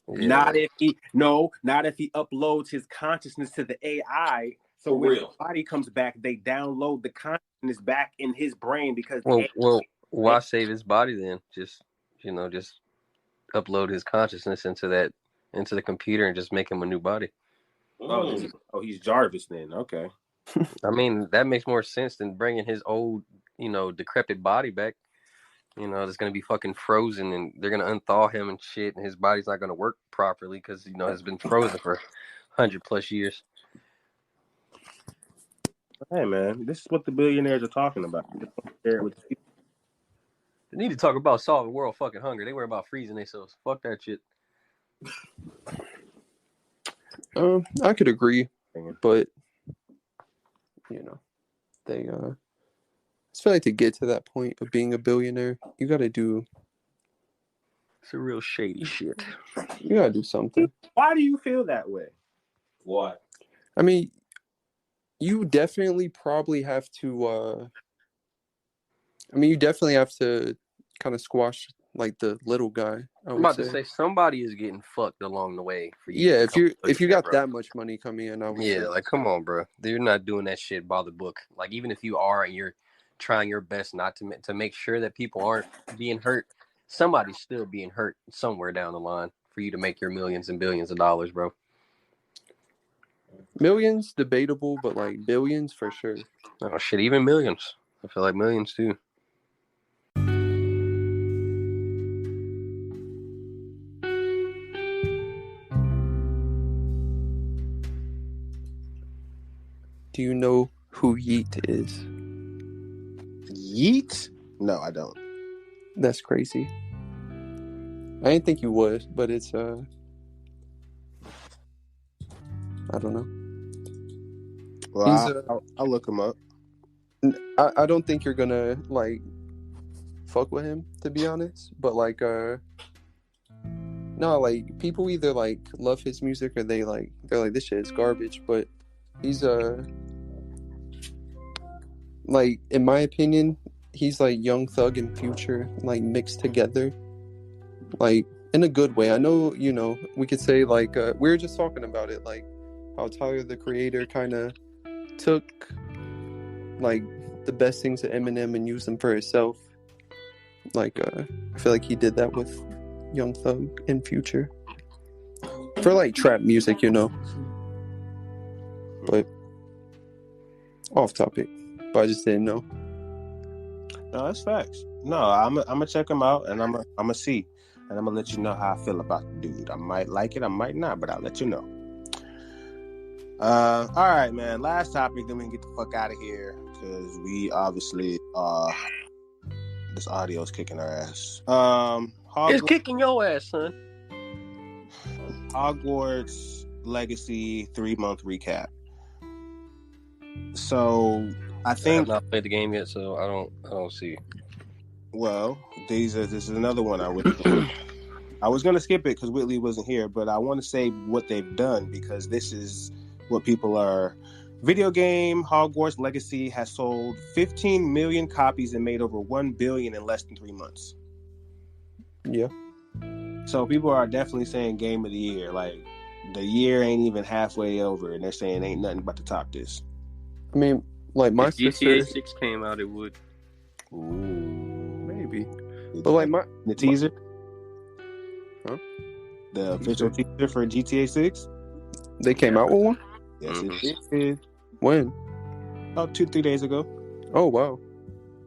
Yeah. Not if he uploads his consciousness to the AI. So when his body comes back, they download the consciousness back in his brain because well, why save his body then? Just upload his consciousness into the computer and just make him a new body. Oh, he's Jarvis then. Okay. I mean, that makes more sense than bringing his old, decrepit body back. It's going to be fucking frozen and they're going to unthaw him and shit. And his body's not going to work properly because, it's been frozen for 100+ years. Hey, man, this is what the billionaires are talking about. They need to talk about solving world fucking hunger. They worry about freezing themselves. Fuck that shit. I could agree, but they I feel like to get to that point of being a billionaire, you got to do. It's a real shady shit. You got to do something. Why do you feel that way? Why? I mean, you definitely probably have to. You definitely have to kind of squash like the little guy. I'm about to say somebody is getting fucked along the way for you. Yeah, if you got that much money coming in, I would say. Like come on, bro. You're not doing that shit by the book. Like even if you are and you're trying your best not to make sure that people aren't being hurt, somebody's still being hurt somewhere down the line for you to make your millions and billions of dollars, bro. Millions, debatable, but like billions for sure. Oh shit, even millions. I feel like millions too. Do you know who Yeet is? Yeet? No, I don't. That's crazy. I didn't think you would, but it's I don't know. Well, I'll look him up. I don't think you're gonna like fuck with him, to be honest. But like no, like people either like love his music or they're like this shit is garbage. But he's like in my opinion, he's like Young Thug and Future like mixed together, like in a good way. I know we could say like we were just talking about it, like how Tyler the Creator kind of took like the best things of Eminem and used them for himself. Like I feel like he did that with Young Thug and Future for like trap music, but off topic. But I just didn't know. No, that's facts. No, I'm gonna check him out and I'm gonna see, and I'm gonna let you know how I feel about the dude. I might like it, I might not, but I'll let you know. All right, man. Last topic, then we can get the fuck out of here because we obviously this audio's kicking our ass. It's kicking your ass, son. Hogwarts Legacy 3-month recap. So I think I have not played the game yet, so I don't see. Well, this is another one I was gonna skip it because Whitley wasn't here, but I want to say what they've done because this is what people are. Video game Hogwarts Legacy has sold 15 million copies and made over 1 billion in less than 3 months. Yeah. So people are definitely saying game of the year. Like the year ain't even halfway over, and they're saying ain't nothing but to top this. I mean, like my sister. GTA 6 came out, it would. Ooh, maybe. But like the teaser, the the official teaser for GTA 6. They came out with one. Yes, it did. When? About 2-3 days ago. Oh wow,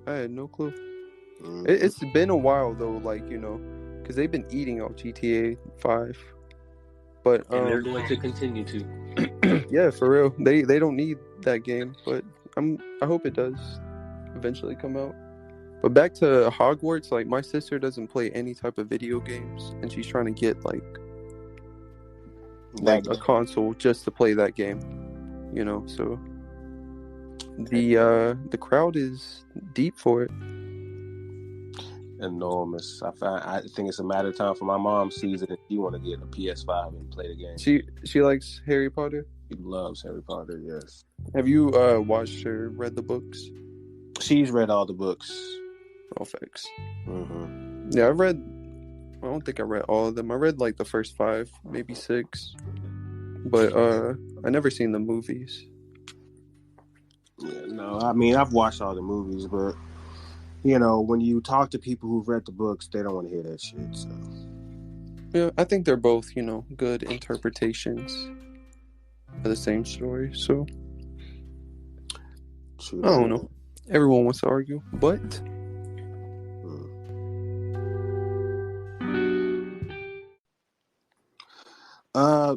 I had no clue. Mm-hmm. It's been a while though, like because they've been eating off GTA 5. But and they're going to continue to. Yeah, for real. They don't need that game, but I hope it does eventually come out. But back to Hogwarts, like my sister doesn't play any type of video games, and she's trying to get like a console just to play that game. You know, so the crowd is deep for it. Enormous. I think it's a matter of time for my mom sees it and she want to get a PS5 and play the game. She likes Harry Potter. She loves Harry Potter. Yes. Have you watched or read the books? She's read all the books. Oh, facts. Mm-hmm. Yeah, I don't think I read all of them. I read like the first 5, maybe 6. But I never seen the movies. Yeah, no, I mean I've watched all the movies, but you know, when you talk to people who've read the books, they don't want to hear that shit. So yeah, I think they're both, you know, good interpretations of the same story. So true. I don't know. Everyone wants to argue, but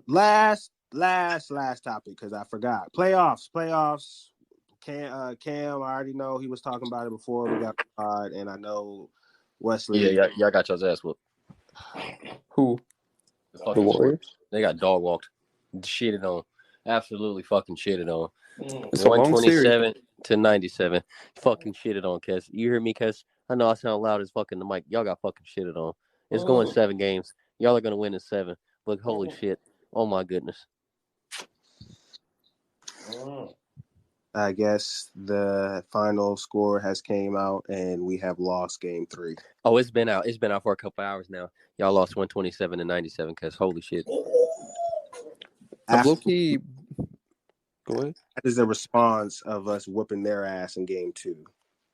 last topic because I forgot. Playoffs. Cam, I already know he was talking about it before we got pod, and I know Wesley. Yeah, y'all got y'all's ass whooped. Who? The Warriors? They got dog walked, shitted on, absolutely fucking shitted on. It's a long series. 127 to 97, fucking shitted on. Kes, you hear me, Kes? I know I sound loud as fucking the mic. Y'all got fucking shitted on. It's going 7 games. Y'all are gonna win in 7. Look, holy shit! Oh my goodness. I guess the final score has came out, and we have lost game 3. Oh, it's been out. It's been out for a couple hours now. Y'all lost 127 to 97. Cause holy shit. Low-key. Go ahead. That is a response of us whooping their ass in game 2.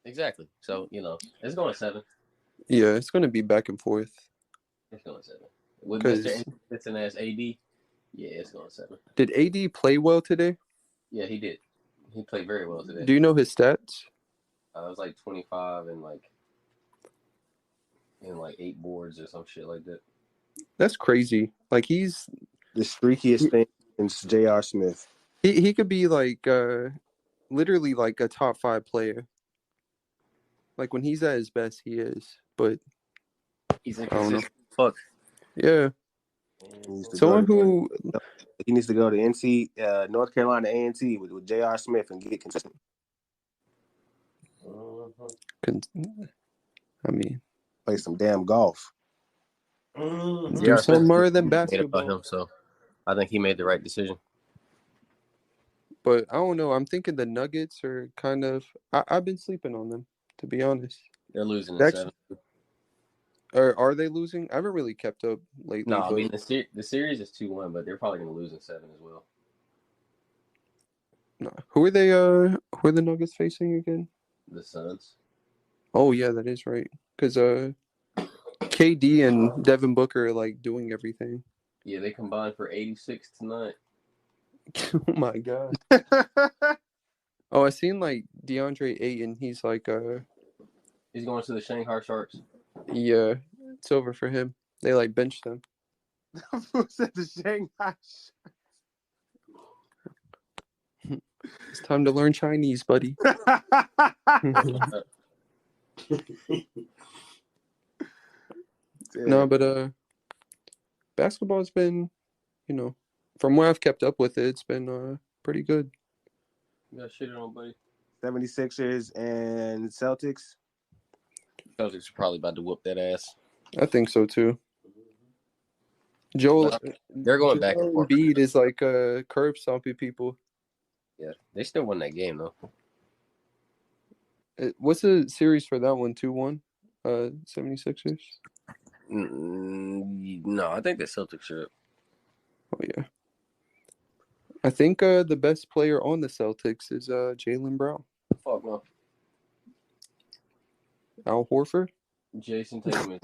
Exactly. So you know, it's going 7. Yeah, it's gonna be back and forth. It's going 7. With Mr. Anderson as AD, yeah, it's going 7. Did AD play well today? Yeah, he did. He played very well today. Do you know his stats? It was like 25 and like 8 boards or some shit like that. That's crazy. Like he's the streakiest thing since J.R. Smith. He could be like literally like a top 5 player. Like when he's at his best, he is. But he's inconsistent. Fuck. Yeah. Someone who he needs to go to North Carolina A&T with J.R. Smith and get consistent. I mean, play some damn golf. Do something more than basketball. About him, so I think he made the right decision. But I don't know. I'm thinking the Nuggets are kind of. I've been sleeping on them, to be honest. They're losing in 7. Are they losing? I haven't really kept up lately. No, I mean the series is 2-1, but they're probably going to lose in 7 as well. No. Who are they? Who are the Nuggets facing again? The Suns. Oh yeah, that is right. Because KD and Devin Booker are like doing everything. Yeah, they combined for 86 tonight. Oh my god. Oh, I seen like DeAndre Ayton. He's like he's going to the Shanghai Sharks. Yeah, it's over for him. They like benched him. Who said the Shanghai? It's time to learn Chinese, buddy. No, but basketball's been, you know, from what I've kept up with it, it's been pretty good. You got shit on, buddy. 76ers and Celtics. Celtics are probably about to whoop that ass. I think so too. They're going back and forth. Embiid is like curb stomping people. Yeah, they still won that game though. What's the series for that one? 2-1, 76ers. No, I think the Celtics are up. Oh yeah. I think the best player on the Celtics is Jaylen Brown. Fuck no. Al Horford. Jason Tatum.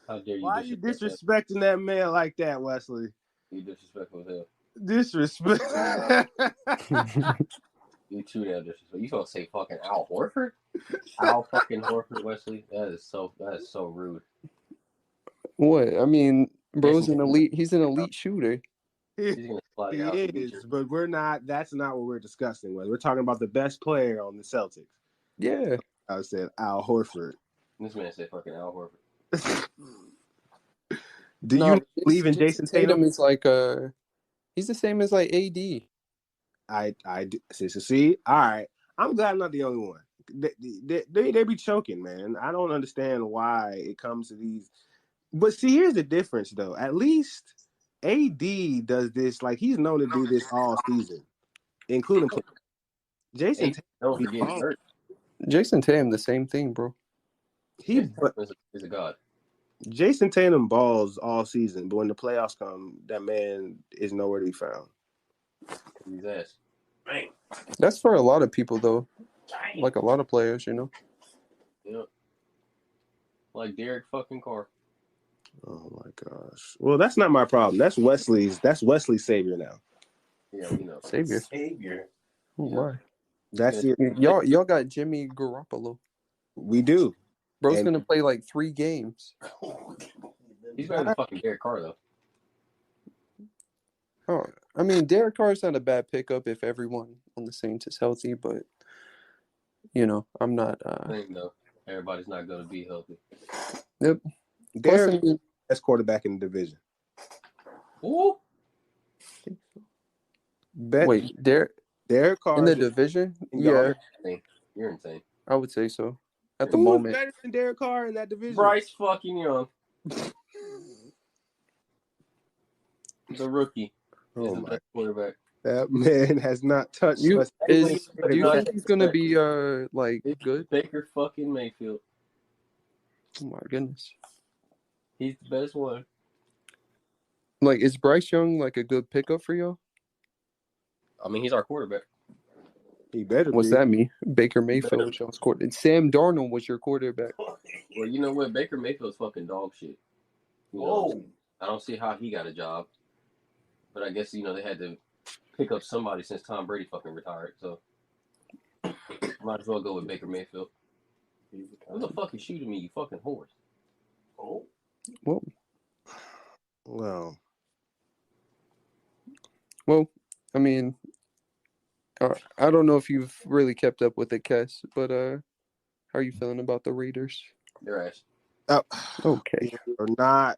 How dare you? Why are you disrespecting that man like that, Wesley? You disrespectful as hell. Disrespect. You too damn disrespectful. You gonna say fucking Al Horford? Al fucking Horford, Wesley? That is so rude. What? I mean, bro's an elite. He's an elite shooter. He's gonna fly He you out and beat you. is, but we're not. That's not what we're discussing. We're talking about the best player on the Celtics. Yeah. I said Al Horford. This man said fucking Al Horford. Do you believe in Jason Tatum? Is like he's the same as like AD. I see. All right, I'm glad I'm not the only one. They be choking, man. I don't understand why it comes to these. But see, here's the difference, though. At least AD does this. Like, he's known to do this all season, including Jason Don't Tatum. forget hurt. Jason Tatum, the same thing, bro. He's a god. Jason Tatum balls all season, but when the playoffs come, that man is nowhere to be found. His ass. Man. That's for a lot of people, though. Like a lot of players, you know. Yep. Like Derek fucking Carr. Oh my gosh. Well, that's not my problem. That's Wesley's savior now. Yeah, you know. Savior. Oh my. That's it. Y'all got Jimmy Garoppolo. We do. Bro's gonna play like 3 games. He's better than fucking Derek Carr, though. Oh, I mean, Derek Carr's not a bad pickup if everyone on the Saints is healthy, but you know, I'm not. Thing though, everybody's not gonna be healthy. Yep. Derek, best quarterback in the division. Ooh. Wait, Derek Carr in the division? Yeah, you're insane. I would say so. At the Who's moment, better than Derek Carr in that division? Bryce fucking Young, the rookie, is the best quarterback. That man has not touched us. Do you think he's gonna be like good? Baker fucking Mayfield. Oh my goodness. He's the best one. Like, is Bryce Young like a good pickup for you? I mean, he's our quarterback. He better. What's that mean? Baker Mayfield was y'all's quarterback. Sam Darnold was your quarterback. Well, you know what? Baker Mayfield's fucking dog shit. You know, I don't see how he got a job, but I guess they had to pick up somebody since Tom Brady fucking retired. So might as well go with Baker Mayfield. Who the fuck is shooting me, you fucking horse? Oh. Whoa. Well, I mean, I don't know if you've really kept up with it, Kes, but how are you feeling about the Raiders? They're ass. Okay. Or not.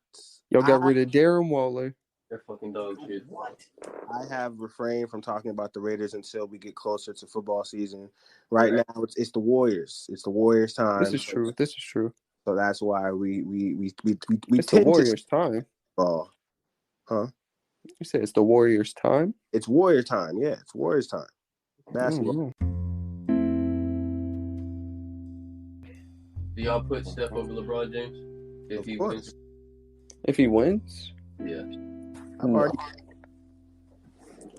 Y'all got rid of Darren Waller. They're fucking dog shit. I have refrained from talking about the Raiders until we get closer to football season. Right now, it's the Warriors. It's the Warriors' time. This is true. So that's why we it's the Warriors' time. Ball. Huh? You say it's the Warriors' time? It's Warrior time. Yeah, it's Warriors' time. Basketball. Do y'all put Steph over LeBron James if he wins? If he wins? Yeah.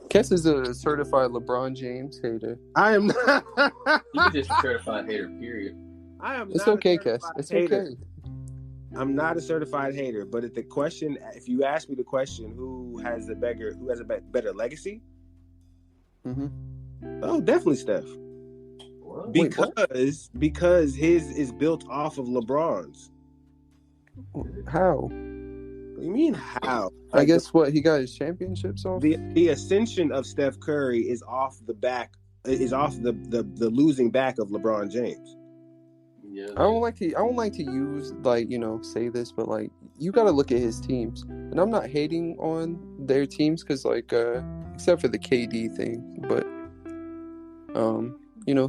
Kes is a certified LeBron James hater. I am not. He's just a certified hater, period. I am. It's okay, Kes. It's okay. I'm not a certified hater, but if you ask me the question, who has a better legacy? Mm-hmm. Oh, definitely Steph. What? Because his is built off of LeBron's. How? What do you mean how? I guess he got his championships off. The ascension of Steph Curry is off the losing back of LeBron James. Yeah. I don't like to use say this, but you got to look at his teams, and I'm not hating on their teams because except for the KD thing, but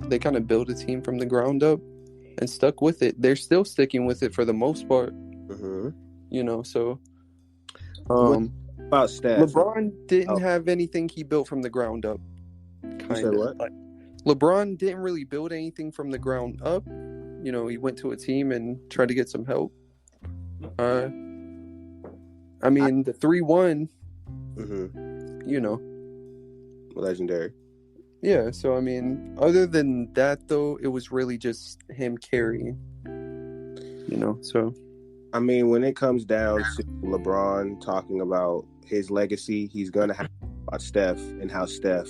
they kind of built a team from the ground up and stuck with it. They're still sticking with it for the most part. Mm-hmm. So what about Steph? LeBron didn't have anything he built from the ground up. What? LeBron didn't really build anything from the ground up. He went to a team and tried to get some help. I mean, the 3-1, legendary. Yeah, so, I mean, other than that, though, it was really just him carrying, so. I mean, when it comes down to LeBron talking about his legacy, he's going to have to talk about Steph and how Steph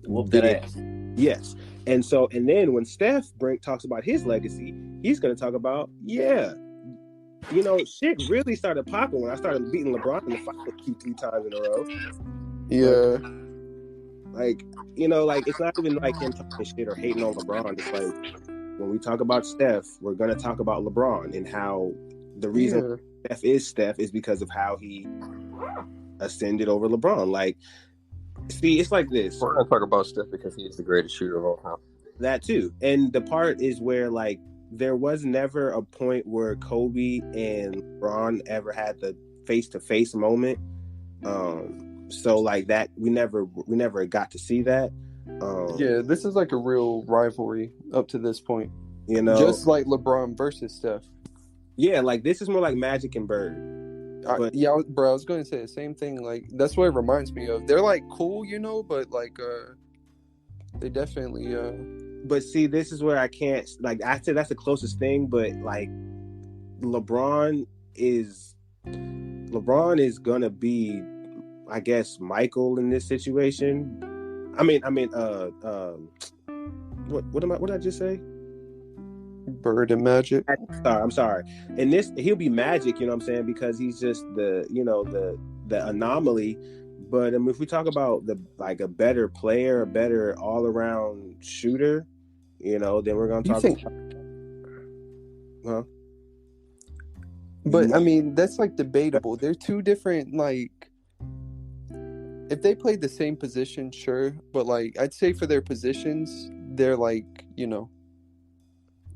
whooped that ass. Yes. And then when Steph talks about his legacy, he's going to talk about, you know, shit really started popping when I started beating LeBron in the finals 2-3 times in a row. Yeah. Like, you know, like it's not even like him talking shit or hating on LeBron. It's like when we talk about Steph, we're gonna talk about LeBron and how the reason Steph is because of how he ascended over LeBron. Like, see, it's like this. We're gonna talk about Steph because he is the greatest shooter of all time. That too. And the part is where like there was never a point where Kobe and LeBron ever had the face-to-face moment. So like that we never got to see that. Yeah, this is like a real rivalry up to this point. You know, just like LeBron versus Steph. Yeah, like this is more like Magic and Bird. But bro, I was going to say the same thing. Like that's what it reminds me of. They're like cool, you know, but like they definitely But see, this is where I can't, like, I said that's the closest thing, but like LeBron is gonna be, I guess, Michael in this situation. What did I just say? Bird and Magic. I'm sorry. And this, he'll be Magic, you know what I'm saying? Because he's just the anomaly. But if we talk about a better player, a better all around shooter, you know, then we're gonna talk. Huh? But I mean, that's like debatable. They're two different. Like, if they played the same position, sure. But like, I'd say for their positions, they're like, you know,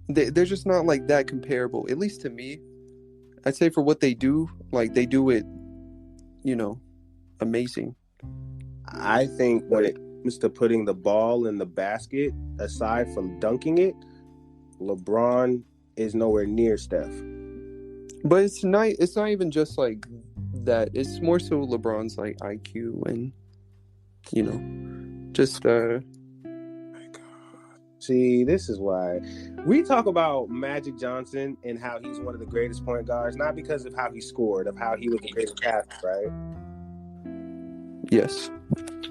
they're just not like that comparable. At least to me, I'd say for what they do, like they do it, you know, amazing. I think when it comes to putting the ball in the basket, aside from dunking it, LeBron is nowhere near Steph. But it's not even just like that. It's more so LeBron's like IQ and, you know, just See, this is why we talk about Magic Johnson and how he's one of the greatest point guards, not because of how he scored, of how he was the greatest passer, right? Yes.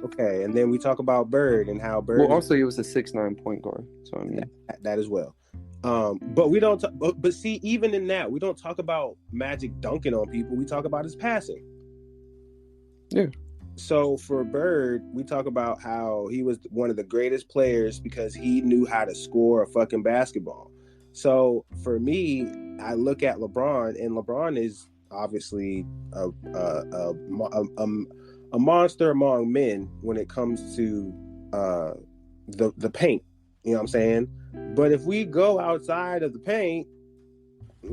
Okay, and then we talk about Bird and how Bird. Well, also he was a 6'9" point guard, so I mean that as well. But we don't. But see, even in that, we don't talk about Magic dunking on people. We talk about his passing. Yeah. So for Bird, we talk about how he was one of the greatest players because he knew how to score a fucking basketball. So for me, I look at LeBron, and LeBron is obviously a monster among men when it comes to the paint. You know what I'm saying? But if we go outside of the paint, I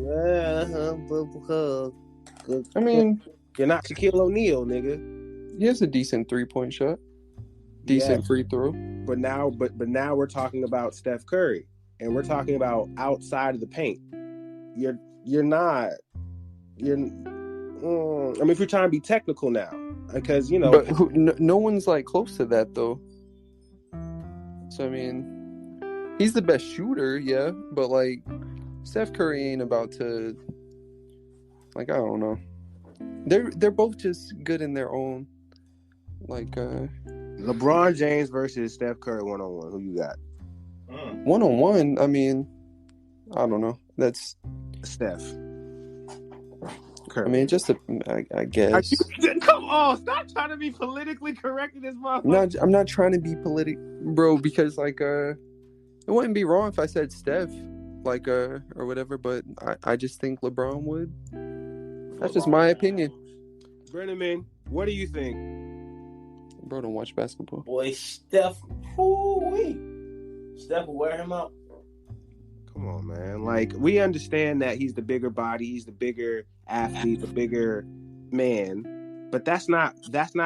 mean, you're not Shaquille O'Neal, nigga. He has a decent 3-point shot, decent free throw. But now we're talking about Steph Curry, and we're talking about outside of the paint. You're not. I mean, if you're trying to be technical now, because you know, but no one's like close to that though. So I mean, he's the best shooter, yeah, but like Steph Curry ain't about to. Like I don't know, they're both just good in their own. Like LeBron James versus Steph Curry 1-on-1. Who you got? 1-on-1. I mean, I don't know. That's Steph Curry. I mean, just I guess. Come on, stop trying to be politically correct in this motherfucker. I'm not trying to be bro, because like it wouldn't be wrong if I said Steph, like or whatever, but I just think LeBron would. That's just my opinion. Brennan, what do you think? Bro, don't watch basketball. Boy, Steph, Steph will wear him out. Come on, man. Like, we understand that he's the bigger body, he's the bigger athlete, the bigger man, but that's not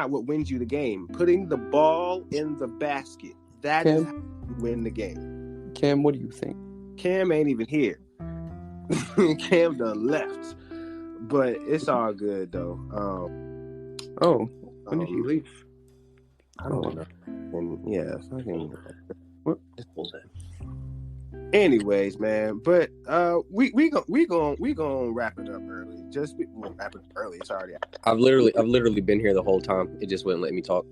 what wins you the game. Putting the ball in the basket, that is how you win the game. Cam, what do you think? Cam ain't even here. Cam done left, but it's all good though. When did he leave? I don't know. And yeah, What? Anyways, man, but we gonna wrap it up early. We'll wrap it up early. It's already out. I've literally been here the whole time. It just wouldn't let me talk.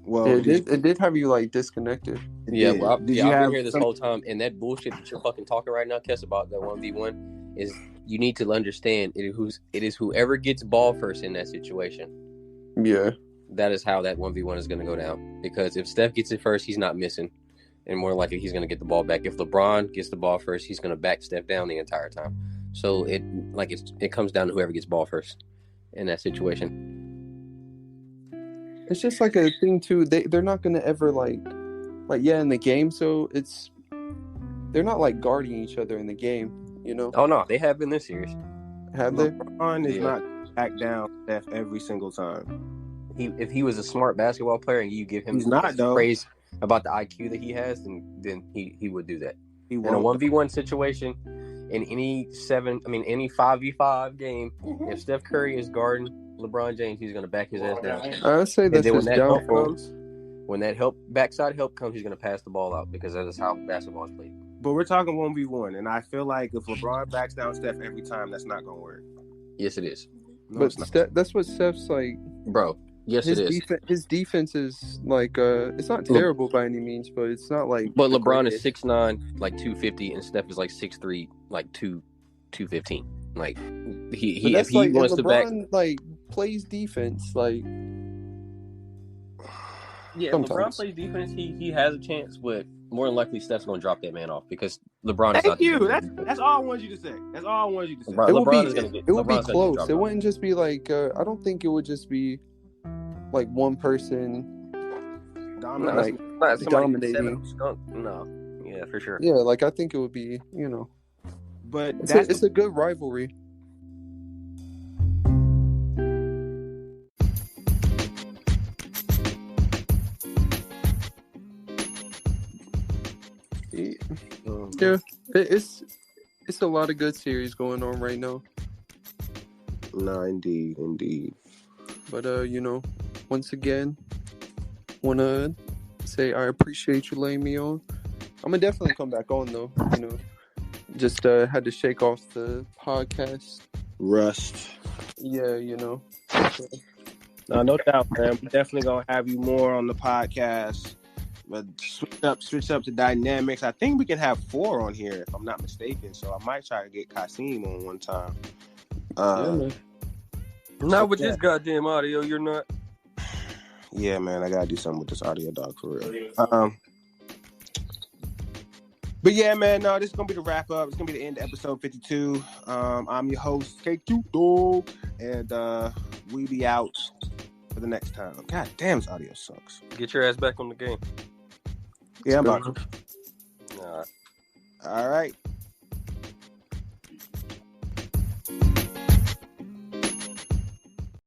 Well, It did have you like disconnected. Yeah, did. well, Did I've you been have here this some- whole time, and that bullshit that you're fucking talking right now, Kess, about that 1v1 is you need to understand it is whoever gets ball first in that situation. Yeah. That is how that 1v1 is going to go down. Because if Steph gets it first, he's not missing, and more likely he's going to get the ball back. If LeBron gets the ball first, he's going to back Steph down the entire time. So it comes down to whoever gets ball first in that situation. It's just like a thing too. They're not gonna ever like in the game. So they're not like guarding each other in the game. You know? Oh no, they have been this series. Have they? LeBron is not back down Steph every single time. If he was a smart basketball player and you give him He's not, though. praise about the IQ that he has, then he would do that. He In a won't. 1v1 situation, in any 5v5 game, if Steph Curry is guarding LeBron James, he's going to back his ass down. I would say And that's then his downfall. when that backside help comes, he's going to pass the ball out because that is how basketball is played. But we're talking 1v1, and I feel like if LeBron backs down Steph every time, that's not going to work. Yes, it is. No, But it's not. that's what Steph's like. Bro, yes, it is. His defense is like it's not terrible by any means, but it's not like. But the LeBron greatest. is 6'9", like 250, and Steph is like 6'3", like 215. Like But if that's he like wants if to back. LeBron like plays defense, like Yeah, if LeBron sometimes. plays defense, he has a chance, but more than likely Steph's going to drop that man off because LeBron is Thank not. you. That's all I wanted you to say. That's all I wanted you to say. LeBron- It would LeBron be is gonna get- it would be LeBron's gonna get close. dropped It off. wouldn't just be like I don't think it would just be like one person. Dominant. Like, Not somebody who's dominating. 7 skunk. No, yeah, for sure. Yeah, like I think it would be. But It's a good rivalry. Yeah, it's a lot of good series going on right now. No, indeed. But once again, wanna say I appreciate you laying me on. I'm gonna definitely come back on though. Just had to shake off the podcast. Rust. Yeah, No doubt, man. We're definitely gonna have you more on the podcast. But switch up the dynamics. I think we can have 4 on here, if I'm not mistaken. So I might try to get Kasim on one time. man. Not with this goddamn audio, you're not. Yeah, man, I gotta do something with this audio, dog, for real. But yeah, man, no, this is gonna be the wrap up. It's gonna be the end of episode 52. I'm your host, KQ Dog, and we be out for the next time. God damn, this audio sucks. Get your ass back on the game. Yeah, I'm about to. Nah. All right.